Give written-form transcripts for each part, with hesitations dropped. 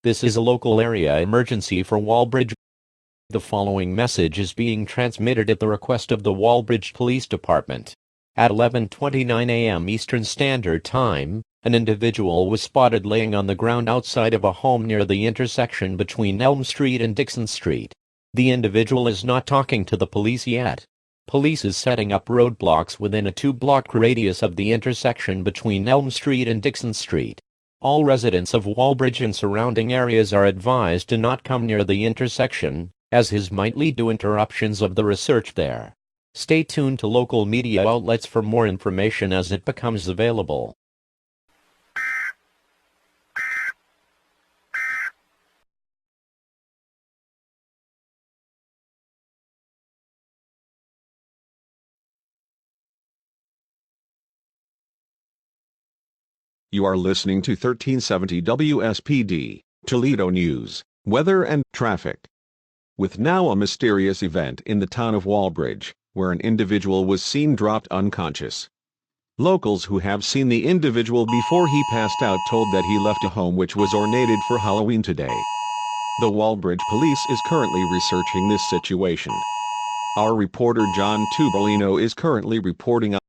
This is a local area emergency for Walbridge. The following message is being transmitted at the request of the Walbridge Police Department. At 11:29 a.m. Eastern Standard Time, an individual was spotted laying on the ground outside of a home near the intersection between Elm Street and Dixon Street. The individual is not talking to the police yet. Police is setting up roadblocks within a 2-block radius of the intersection between Elm Street and Dixon Street. All residents of Walbridge and surrounding areas are advised to not come near the intersection, as his might lead to interruptions of the research there. Stay tuned to local media outlets for more information as it becomes available. You are listening to 1370 WSPD, Toledo News, Weather and Traffic. With now a mysterious event in the town of Walbridge, where an individual was seen dropped unconscious. Locals who have seen the individual before he passed out told that he left a home which was ornated for Halloween today. The Walbridge police is currently researching this situation. Our reporter John Tubolino is currently reporting on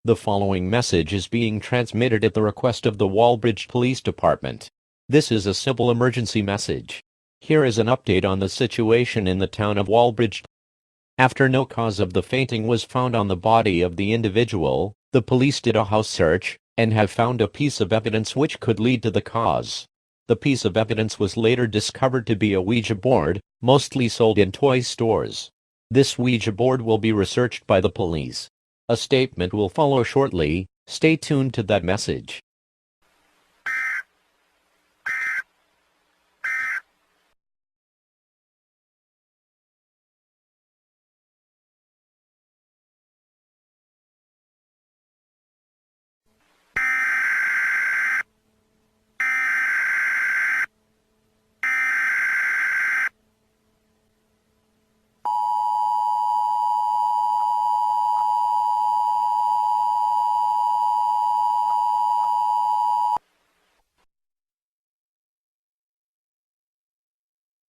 The following message is being transmitted at the request of the Walbridge Police Department. This is a simple emergency message. Here is an update on the situation in the town of Walbridge. After no cause of the fainting was found on the body of the individual, the police did a house search, and have found a piece of evidence which could lead to the cause. The piece of evidence was later discovered to be a Ouija board, mostly sold in toy stores. This Ouija board will be researched by the police. A statement will follow shortly. Stay tuned to that message.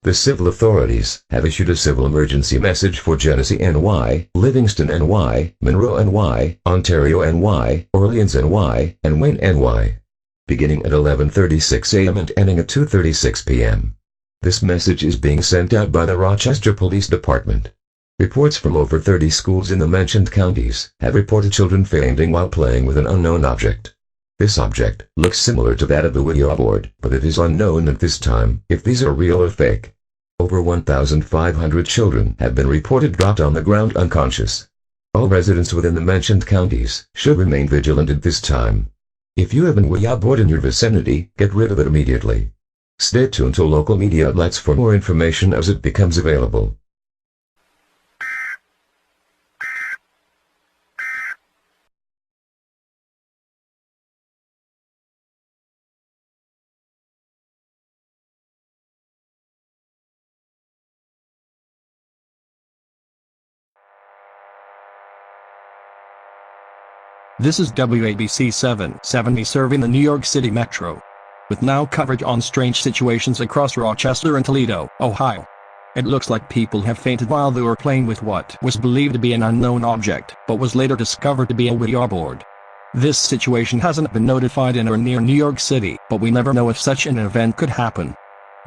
The civil authorities have issued a civil emergency message for Genesee, NY, Livingston, NY, Monroe, NY, Ontario, NY, Orleans, NY, and Wayne, NY. Beginning at 11:36 a.m. and ending at 2:36 p.m. This message is being sent out by the Rochester Police Department. Reports from over 30 schools in the mentioned counties have reported children fainting while playing with an unknown object. This object looks similar to that of the Ouija board, but it is unknown at this time if these are real or fake. Over 1,500 children have been reported dropped on the ground unconscious. All residents within the mentioned counties should remain vigilant at this time. If you have an Ouija board in your vicinity, get rid of it immediately. Stay tuned to local media outlets for more information as it becomes available. This is WABC 770 serving the New York City Metro, with now coverage on strange situations across Rochester and Toledo, Ohio. It looks like people have fainted while they were playing with what was believed to be an unknown object, but was later discovered to be a Ouija board. This situation hasn't been notified in or near New York City, but we never know if such an event could happen.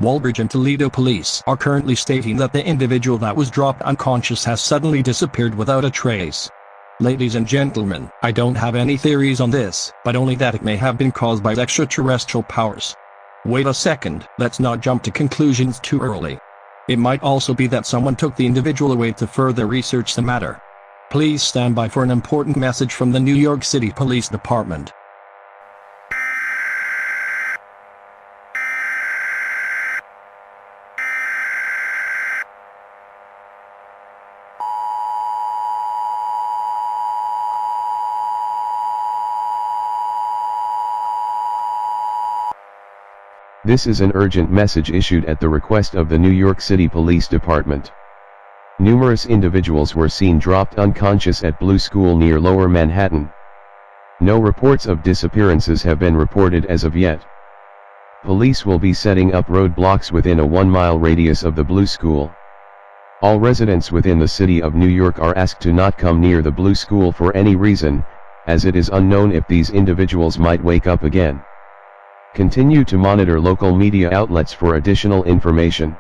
Walbridge and Toledo police are currently stating that the individual that was dropped unconscious has suddenly disappeared without a trace. Ladies and gentlemen, I don't have any theories on this, but only that it may have been caused by extraterrestrial powers. Wait a second, let's not jump to conclusions too early. It might also be that someone took the individual away to further research the matter. Please stand by for an important message from the New York City Police Department. This is an urgent message issued at the request of the New York City Police Department. Numerous individuals were seen dropped unconscious at Blue School near Lower Manhattan. No reports of disappearances have been reported as of yet. Police will be setting up roadblocks within a 1-mile radius of the Blue School. All residents within the city of New York are asked to not come near the Blue School for any reason, as it is unknown if these individuals might wake up again. Continue to monitor local media outlets for additional information.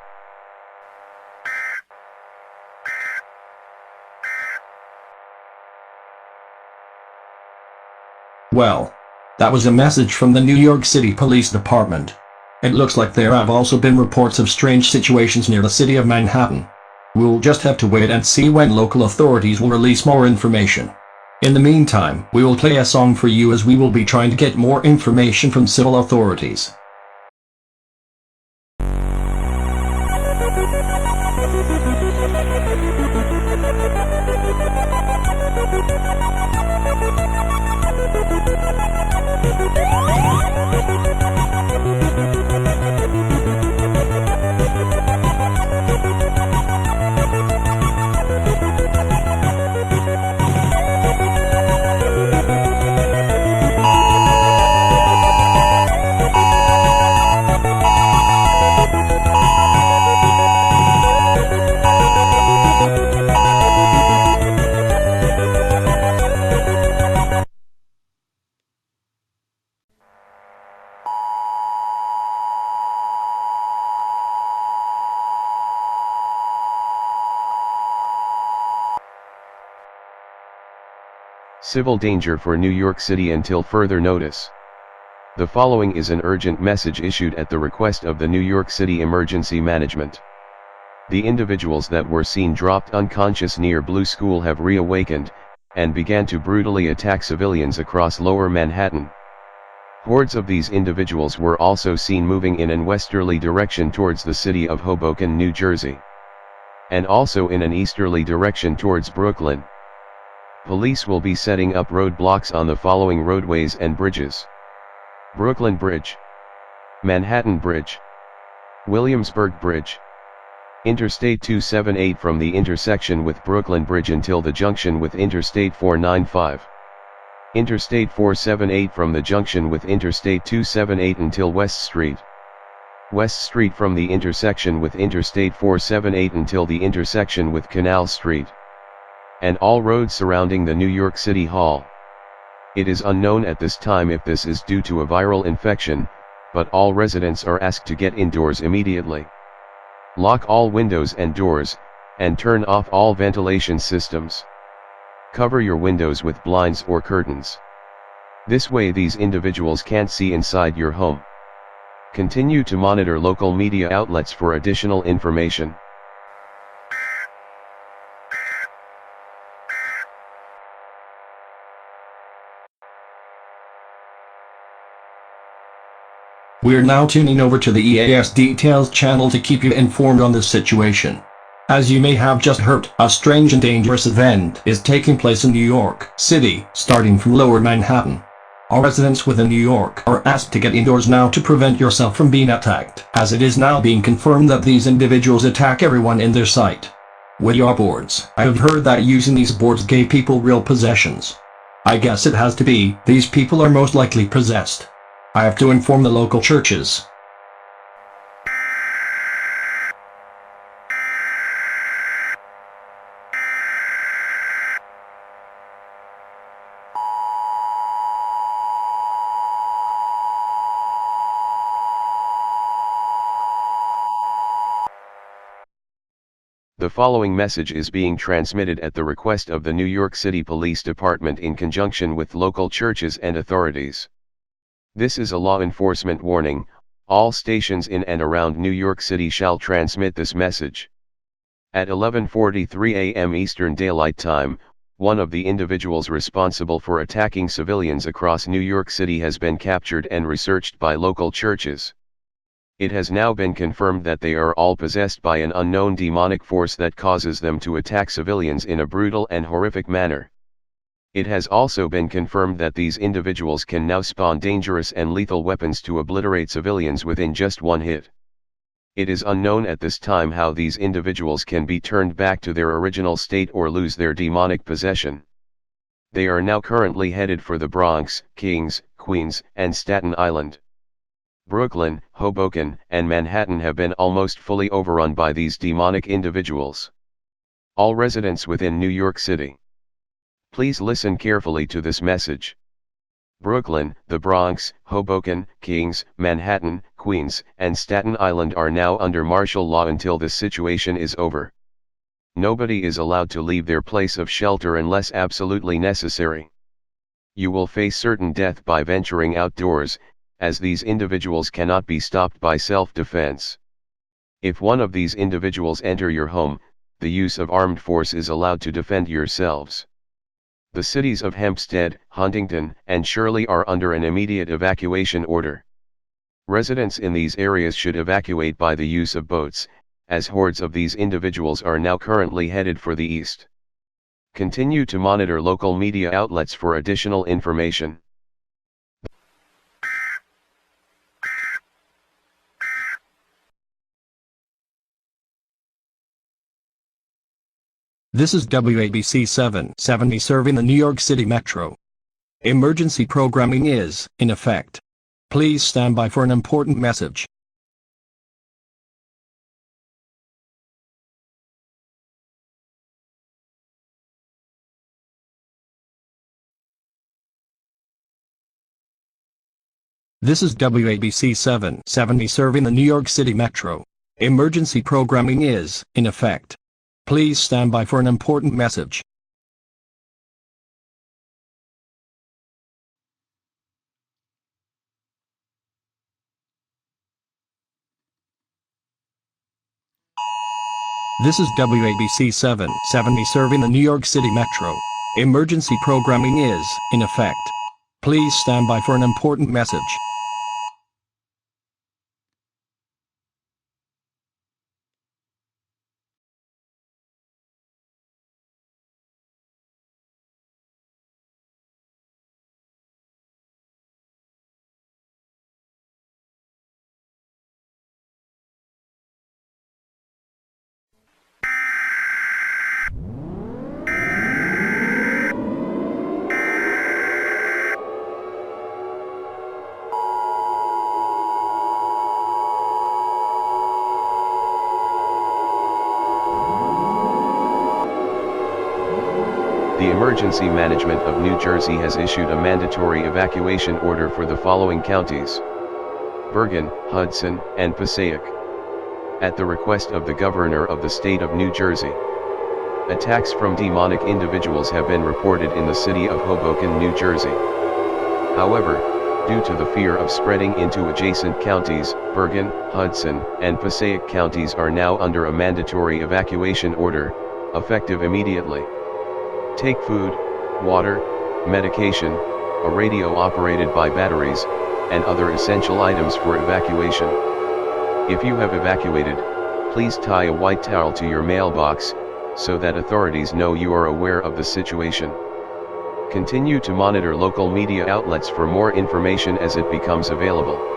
Well, that was a message from the New York City Police Department. It looks like there have also been reports of strange situations near the city of Manhattan. We'll just have to wait and see when local authorities will release more information. In the meantime, we will play a song for you as we will be trying to get more information from civil authorities. Civil danger for New York City until further notice. The following is an urgent message issued at the request of the New York City Emergency Management. The individuals that were seen dropped unconscious near Blue School have reawakened, and began to brutally attack civilians across Lower Manhattan. Hordes of these individuals were also seen moving in an westerly direction towards the city of Hoboken, New Jersey, and also in an easterly direction towards Brooklyn. Police will be setting up roadblocks on the following roadways and bridges: Brooklyn Bridge, Manhattan Bridge, Williamsburg Bridge, Interstate 278 from the intersection with Brooklyn Bridge until the junction with Interstate 495, Interstate 478 from the junction with Interstate 278 until West Street, West Street from the intersection with Interstate 478 until the intersection with Canal Street, and all roads surrounding the New York City Hall. It is unknown at this time if this is due to a viral infection, but all residents are asked to get indoors immediately. Lock all windows and doors, and turn off all ventilation systems. Cover your windows with blinds or curtains. This way these individuals can't see inside your home. Continue to monitor local media outlets for additional information. We're now tuning over to the EAS Details channel to keep you informed on this situation. As you may have just heard, a strange and dangerous event is taking place in New York City, starting from Lower Manhattan. All residents within New York are asked to get indoors now to prevent yourself from being attacked, as it is now being confirmed that these individuals attack everyone in their sight. Ouija boards. I have heard that using these boards gave people real possessions. I guess it has to be, these people are most likely possessed. I have to inform the local churches. The following message is being transmitted at the request of the New York City Police Department in conjunction with local churches and authorities. This is a law enforcement warning. All stations in and around New York City shall transmit this message. At 11:43 a.m. Eastern Daylight Time, one of the individuals responsible for attacking civilians across New York City has been captured and researched by local churches. It has now been confirmed that they are all possessed by an unknown demonic force that causes them to attack civilians in a brutal and horrific manner. It has also been confirmed that these individuals can now spawn dangerous and lethal weapons to obliterate civilians within just one hit. It is unknown at this time how these individuals can be turned back to their original state or lose their demonic possession. They are now currently headed for the Bronx, Kings, Queens, and Staten Island. Brooklyn, Hoboken, and Manhattan have been almost fully overrun by these demonic individuals. All residents within New York City, please listen carefully to this message. Brooklyn, the Bronx, Hoboken, Kings, Manhattan, Queens, and Staten Island are now under martial law until this situation is over. Nobody is allowed to leave their place of shelter unless absolutely necessary. You will face certain death by venturing outdoors, as these individuals cannot be stopped by self-defense. If one of these individuals enter your home, the use of armed force is allowed to defend yourselves. The cities of Hempstead, Huntington, and Shirley are under an immediate evacuation order. Residents in these areas should evacuate by the use of boats, as hordes of these individuals are now currently headed for the east. Continue to monitor local media outlets for additional information. This is WABC 770 serving the New York City Metro. Emergency programming is in effect. Please stand by for an important message. This is WABC 770 serving the New York City Metro. Emergency programming is in effect. Please stand by for an important message. This is WABC 770 serving the New York City Metro. Emergency programming is in effect. Please stand by for an important message. The Emergency Management of New Jersey has issued a mandatory evacuation order for the following counties: Bergen, Hudson, and Passaic. At the request of the Governor of the State of New Jersey, attacks from demonic individuals have been reported in the city of Hoboken, New Jersey. However, due to the fear of spreading into adjacent counties, Bergen, Hudson, and Passaic counties are now under a mandatory evacuation order, effective immediately. Take food, water, medication, a radio operated by batteries, and other essential items for evacuation. If you have evacuated, please tie a white towel to your mailbox, so that authorities know you are aware of the situation. Continue to monitor local media outlets for more information as it becomes available.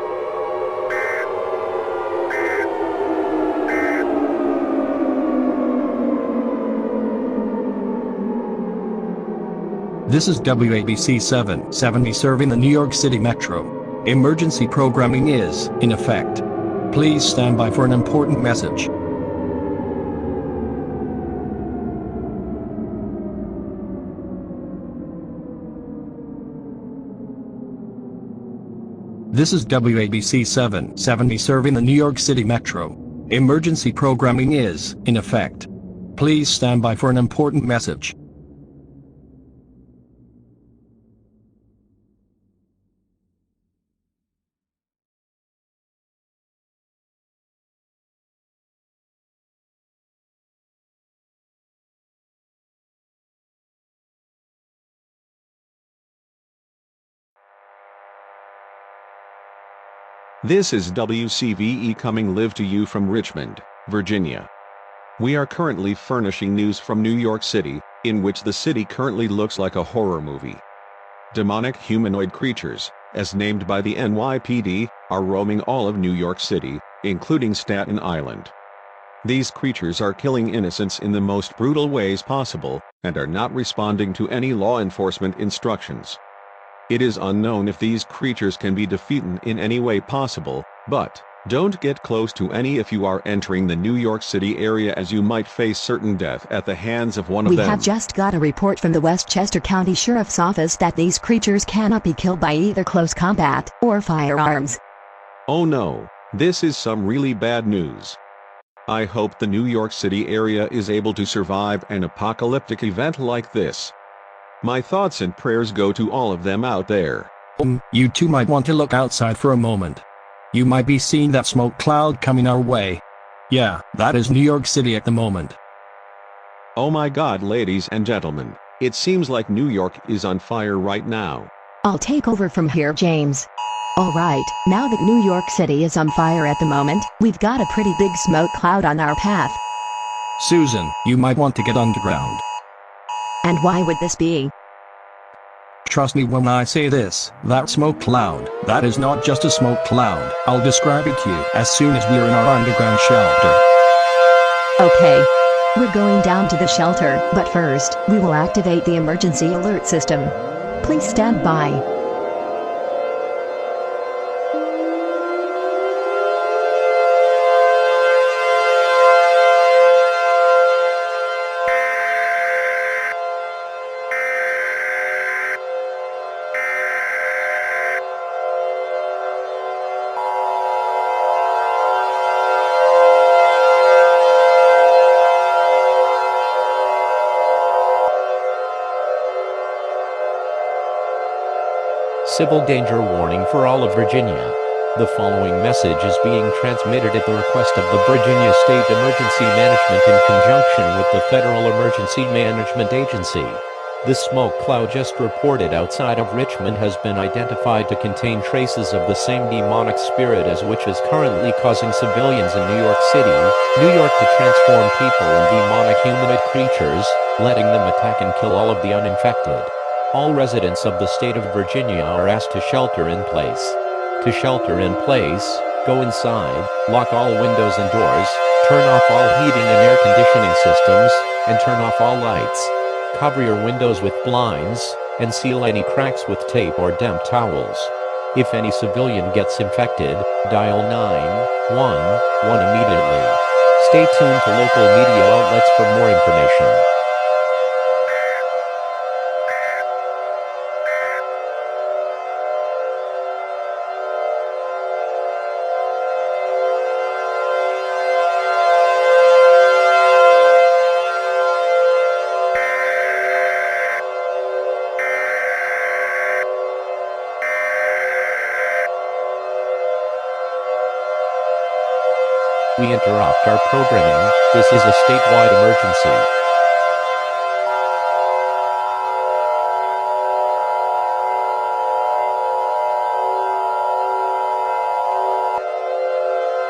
This is WABC 770 serving the New York City Metro. Emergency programming is in effect. Please stand by for an important message. This is WABC 770 serving the New York City Metro. Emergency programming is in effect. Please stand by for an important message. This is WCVE coming live to you from Richmond, Virginia. We are currently furnishing news from New York City, in which the city currently looks like a horror movie. Demonic humanoid creatures, as named by the NYPD, are roaming all of New York City, including Staten Island. These creatures are killing innocents in the most brutal ways possible, and are not responding to any law enforcement instructions. It is unknown if these creatures can be defeated in any way possible, but don't get close to any if you are entering the New York City area, as you might face certain death at the hands of one of them. We have just got a report from the Westchester County Sheriff's Office that these creatures cannot be killed by either close combat or firearms. Oh no, this is some really bad news. I hope the New York City area is able to survive an apocalyptic event like this. My thoughts and prayers go to all of them out there. You two might want to look outside for a moment. You might be seeing that smoke cloud coming our way. Yeah, that is New York City at the moment. Oh my God, ladies and gentlemen, it seems like New York is on fire right now. I'll take over from here, James. Alright, now that New York City is on fire at the moment, we've got a pretty big smoke cloud on our path. Susan, you might want to get underground. And why would this be? Trust me when I say this, that smoke cloud, that is not just a smoke cloud. I'll describe it to you as soon as we're in our underground shelter. Okay. We're going down to the shelter, but first, we will activate the emergency alert system. Please stand by. Civil danger warning for all of Virginia. The following message is being transmitted at the request of the Virginia State Emergency Management in conjunction with the Federal Emergency Management Agency. The smoke cloud just reported outside of Richmond has been identified to contain traces of the same demonic spirit as which is currently causing civilians in New York City, New York, to transform people in demonic humanoid creatures, letting them attack and kill all of the uninfected. All residents of the state of Virginia are asked to shelter in place. To shelter in place, go inside, lock all windows and doors, turn off all heating and air conditioning systems, and turn off all lights. Cover your windows with blinds, and seal any cracks with tape or damp towels. If any civilian gets infected, dial 911 immediately. Stay tuned to local media outlets for more information. We interrupt our programming. This is a statewide emergency.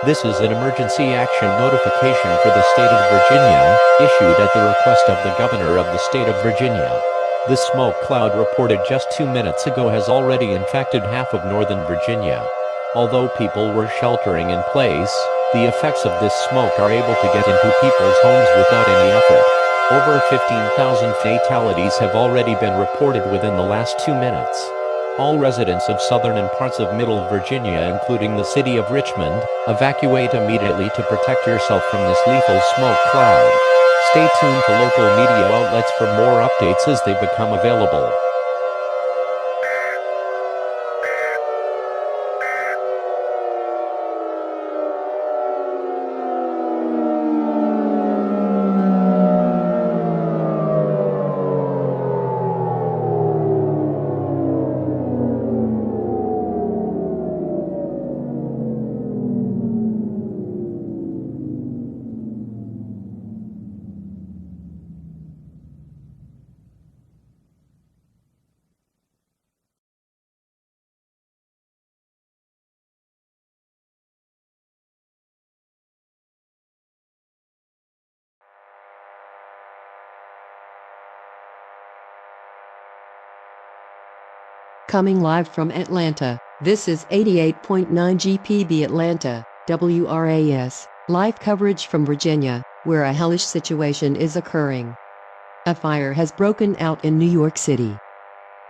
This is an emergency action notification for the state of Virginia, issued at the request of the governor of the state of Virginia. The smoke cloud reported just 2 minutes ago has already infected half of northern Virginia. Although people were sheltering in place, the effects of this smoke are able to get into people's homes without any effort. Over 15,000 fatalities have already been reported within the last 2 minutes. All residents of southern and parts of middle Virginia, including the city of Richmond, evacuate immediately to protect yourself from this lethal smoke cloud. Stay tuned to local media outlets for more updates as they become available. Coming live from Atlanta, this is 88.9 GPB Atlanta, WRAS, live coverage from Virginia, where a hellish situation is occurring. A fire has broken out in New York City.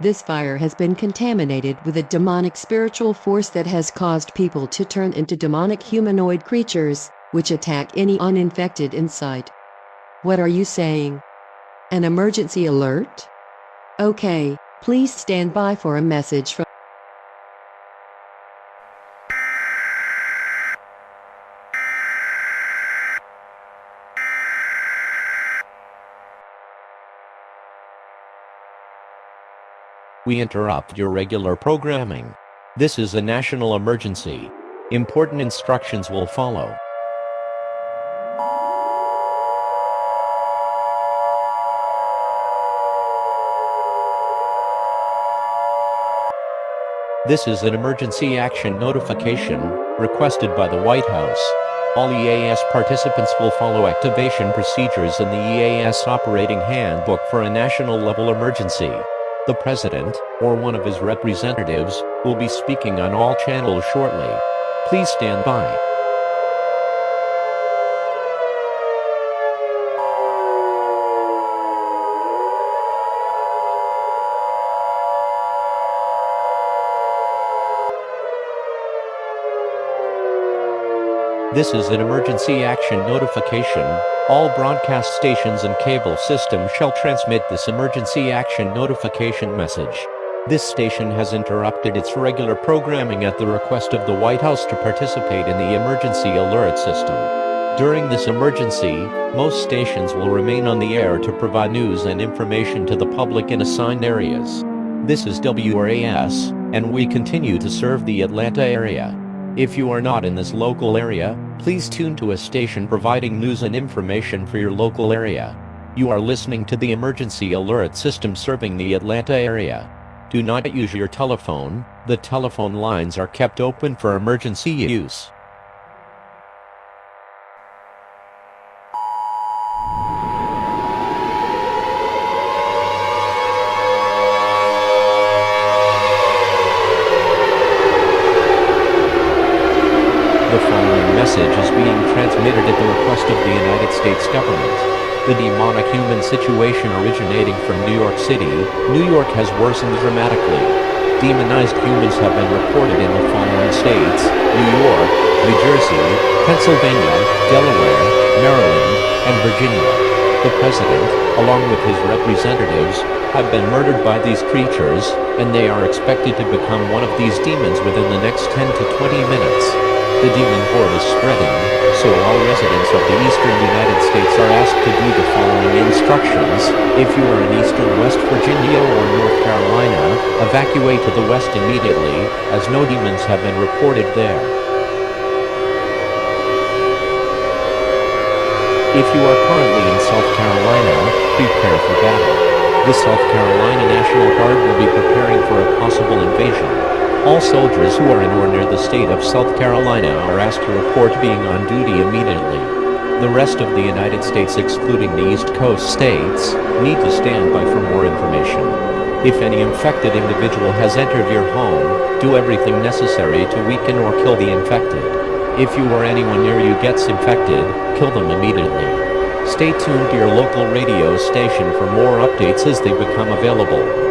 This fire has been contaminated with a demonic spiritual force that has caused people to turn into demonic humanoid creatures, which attack any uninfected in sight. What are you saying? An emergency alert? Okay, please stand by for a message from We interrupt your regular programming. This is a national emergency. Important instructions will follow. This is an emergency action notification requested by the White House. All EAS participants will follow activation procedures in the EAS Operating Handbook for a national-level emergency. The President, or one of his representatives, will be speaking on all channels shortly. Please stand by. This is an emergency action notification. All broadcast stations and cable systems shall transmit this emergency action notification message. This station has interrupted its regular programming at the request of the White House to participate in the emergency alert system. During this emergency, most stations will remain on the air to provide news and information to the public in assigned areas. This is WRAS, and we continue to serve the Atlanta area. If you are not in this local area, please tune to a station providing news and information for your local area. You are listening to the emergency alert system serving the Atlanta area. Do not use your telephone. The telephone lines are kept open for emergency use. The following message is being transmitted at the request of the United States government. The demonic human situation originating from New York City, New York has worsened dramatically. Demonized humans have been reported in the following states: New York, New Jersey, Pennsylvania, Delaware, Maryland, and Virginia. The President, along with his representatives, have been murdered by these creatures, and they are expected to become one of these demons within the next 10 to 20 minutes. The demon horde is spreading, so all residents of the eastern United States are asked to do the following instructions. If you are in eastern West Virginia or North Carolina, evacuate to the west immediately, as no demons have been reported there. If you are currently in South Carolina, prepare for battle. The South Carolina National Guard will be preparing for a possible invasion. All soldiers who are in or near the state of South Carolina are asked to report being on duty immediately. The rest of the United States, excluding the East Coast states, need to stand by for more information. If any infected individual has entered your home, do everything necessary to weaken or kill the infected. If you or anyone near you gets infected, kill them immediately. Stay tuned to your local radio station for more updates as they become available.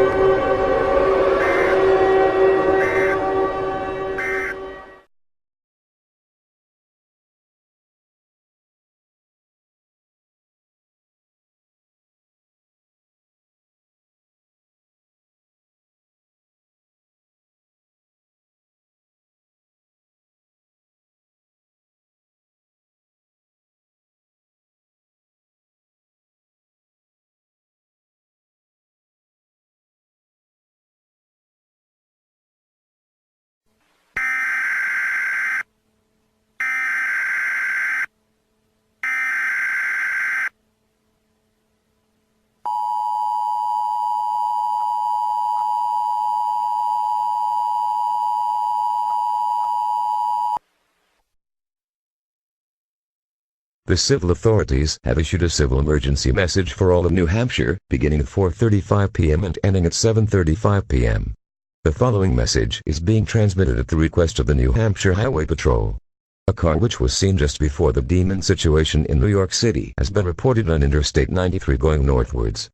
The civil authorities have issued a civil emergency message for all of New Hampshire, beginning at 4:35 p.m. and ending at 7:35 p.m. The following message is being transmitted at the request of the New Hampshire Highway Patrol. A car which was seen just before the demon situation in New York City has been reported on Interstate 93 going northwards.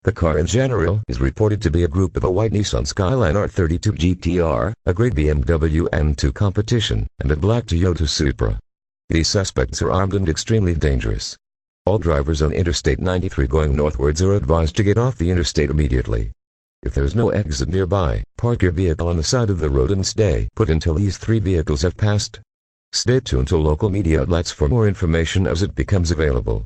The car in general is reported to be a group of a white Nissan Skyline R32 GTR, a grey BMW M2 Competition, and a black Toyota Supra. These suspects are armed and extremely dangerous. All drivers on Interstate 93 going northwards are advised to get off the interstate immediately. If there is no exit nearby, park your vehicle on the side of the road and stay put until these 3 vehicles have passed. Stay tuned to local media outlets for more information as it becomes available.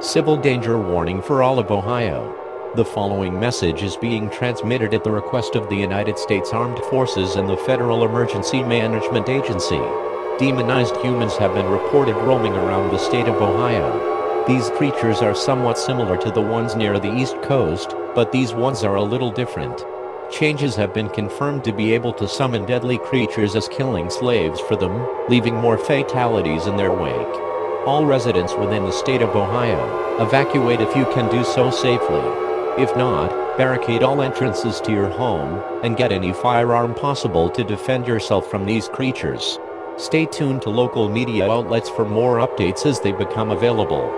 Civil danger warning for all of Ohio. The following message is being transmitted at the request of the United States Armed Forces and the Federal Emergency Management Agency. Demonized humans have been reported roaming around the state of Ohio. These creatures are somewhat similar to the ones near the East Coast, but these ones are a little different. Changes have been confirmed to be able to summon deadly creatures as killing slaves for them, leaving more fatalities in their wake. All residents within the state of Ohio, evacuate if you can do so safely. If not, barricade all entrances to your home, and get any firearm possible to defend yourself from these creatures. Stay tuned to local media outlets for more updates as they become available.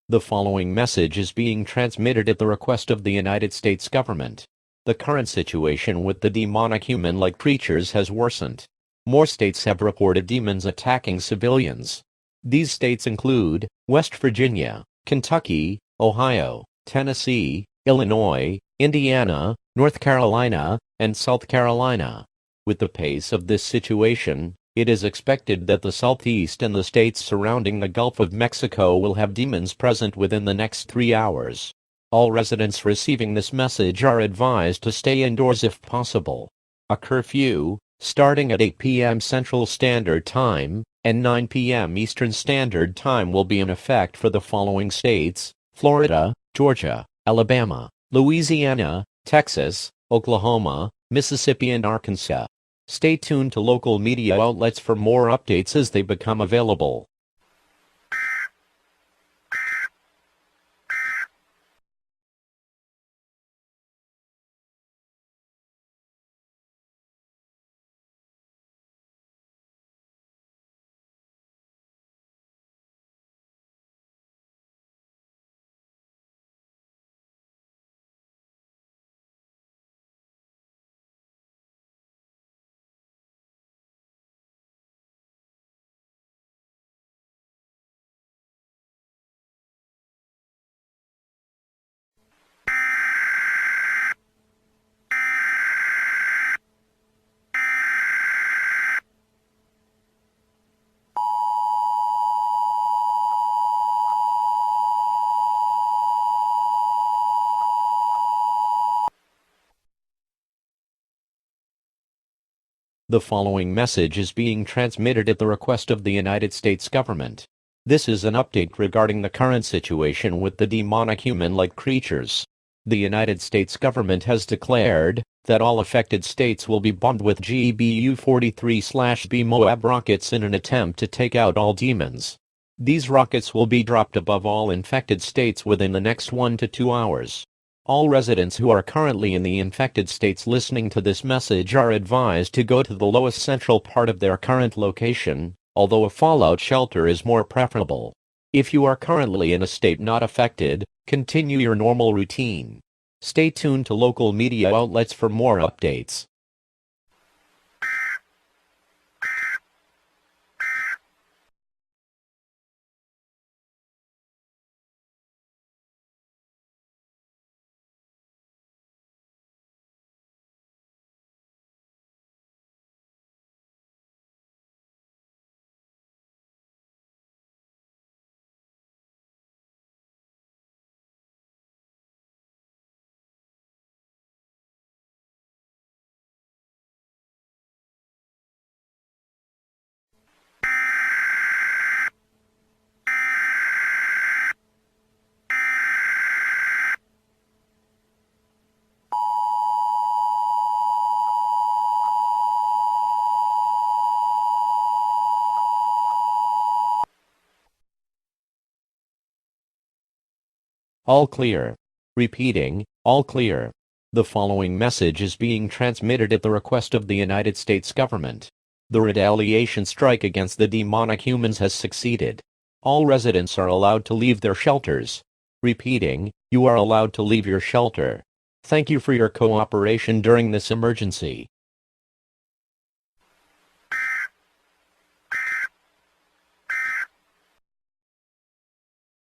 The following message is being transmitted at the request of the United States government. The current situation with the demonic human-like creatures has worsened. More states have reported demons attacking civilians. These states include West Virginia, Kentucky, Ohio, Tennessee, Illinois, Indiana, North Carolina, and South Carolina. With the pace of this situation, it is expected that the Southeast and the states surrounding the Gulf of Mexico will have demons present within the next 3 hours. All residents receiving this message are advised to stay indoors if possible. A curfew, starting at 8 p.m. Central Standard Time and 9 p.m. Eastern Standard Time, will be in effect for the following states: Florida, Georgia, Alabama, Louisiana, Texas, Oklahoma, Mississippi, and Arkansas. Stay tuned to local media outlets for more updates as they become available. The following message is being transmitted at the request of the United States government. This is an update regarding the current situation with the demonic human-like creatures. The United States government has declared that all affected states will be bombed with GBU-43/B Moab rockets in an attempt to take out all demons. These rockets will be dropped above all infected states within the next 1 to 2 hours. All residents who are currently in the infected states listening to this message are advised to go to the lowest central part of their current location, although a fallout shelter is more preferable. If you are currently in a state not affected, continue your normal routine. Stay tuned to local media outlets for more updates. All clear. Repeating, all clear. The following message is being transmitted at the request of the United States government. The retaliation strike against the demonic humans has succeeded. All residents are allowed to leave their shelters. Repeating, you are allowed to leave your shelter. Thank you for your cooperation during this emergency.